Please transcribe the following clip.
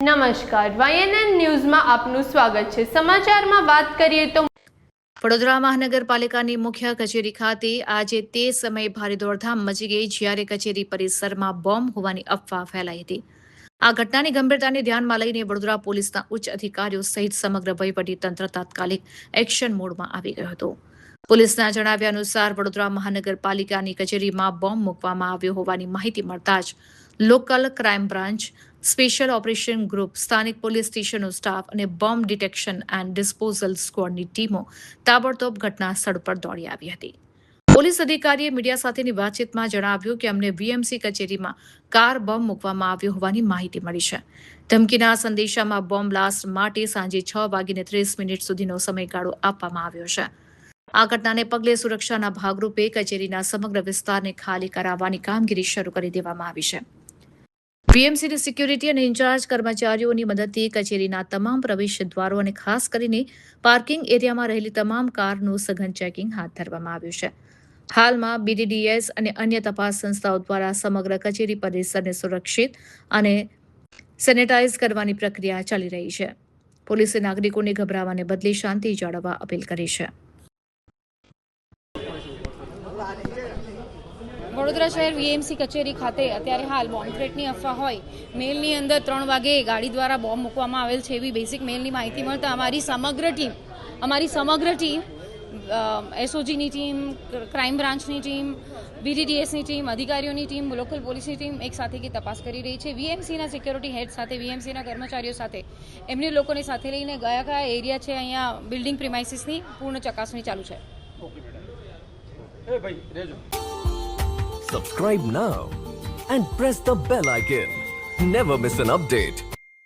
નમસ્કાર, YNN ન્યૂઝમાં આપનું સ્વાગત છે। સમાચારમાં વાત કરીએ તો વડોદરા મહાનગરપાલિકાની મુખ્ય કચેરી ખાતે આજે તે સમયે ભારે દોડધામ મચી ગઈ જ્યારે કચેરી પરિસરમાં બોમ્બ હોવાની અફવા ફેલાઈ હતી। આ ઘટનાની ગંભીરતાને ધ્યાનમાં લઈને વડોદરા પોલીસના ઉચ્ચ અધિકારીઓ સહિત સમગ્ર વહીવટીતંત્ર તાત્કાલિક એક્શન મોડમાં આવી ગયો હતો। પોલીસના જણાવ્યા અનુસાર વડોદરા મહાનગરપાલિકાની કચેરીમાં બોમ્બ મૂકવામાં આવ્યો હોવાની માહિતી મળતા જ local crime branch, special operation group, સ્થાનિક પોલીસ સ્ટેશનનો સ્ટાફ અને બોમ્બ ડિટેક્શન એન્ડ ડિસ્પોઝલ સ્ક્વોડની ટીમો તાબડતોબ ઘટના સ્થળ પર દોડી આવી હતી। પોલીસ અધિકારીએ મીડિયા સાથેની વાતચીતમાં જણાવ્યું કે અમને વીએમસી કચેરીમાં કાર બોમ્બ મૂકવામાં આવ્યો હોવાની માહિતી મળી છે। ધમકીના સંદેશામાં બોમ્બ બ્લાસ્ટ માટે સાંજે 6:30 સુધીનો સમયગાળો આપવામાં આવ્યો છે। આ ઘટનાને પગલે સુરક્ષાના ભાગરૂપે કચેરીના સમગ્ર વિસ્તારને ખાલી કરાવવાની કામગીરી શરૂ કરી દેવામાં આવી છે। વીએમસીની સિક્યુરિટી અને ઇન્ચાર્જ કર્મચારીઓની મદદથી કચેરીના તમામ પ્રવેશ દ્વારો અને ખાસ કરીને પાર્કિંગ એરિયામાં રહેલી તમામ કારનું સઘન ચેકિંગ હાથ ધરવામાં આવ્યું છે। હાલમાં BDDS અને અન્ય તપાસ સંસ્થાઓ દ્વારા સમગ્ર કચેરી પરિસરને સુરક્ષિત અને સેનેટાઇઝ કરવાની પ્રક્રિયા ચાલી રહી છે। પોલીસે નાગરિકોને ગભરાવાને બદલે શાંતિ જાળવવા અપીલ કરી છે। વડોદરા શહેર વીએમસી કચેરી ખાતે અત્યારે હાલ બોમ્બ થ્રેટની અફવા હોય, મેલની અંદર 3 વાગે ગાડી દ્વારા બોમ્બ મૂકવામાં આવેલ છે એવી બેસિક મેલની માહિતી મળતા અમારી સમગ્ર ટીમ એસઓજીની ટીમ, ક્રાઇમ બ્રાન્ચની ટીમ, BDDSની ટીમ, અધિકારીઓની ટીમ, લોકલ પોલીસની ટીમ એક સાથે તપાસ કરી રહી છે। વીએમસીના સિક્યોરિટી હેડ સાથે, વીએમસીના કર્મચારીઓ સાથે, એમની લોકોને સાથે લઈને કયા એરિયા છે અહીંયા બિલ્ડિંગ પ્રિમાઇસીસની પૂર્ણ ચકાસણી ચાલુ છે। Subscribe now and press the bell icon. Never miss an update.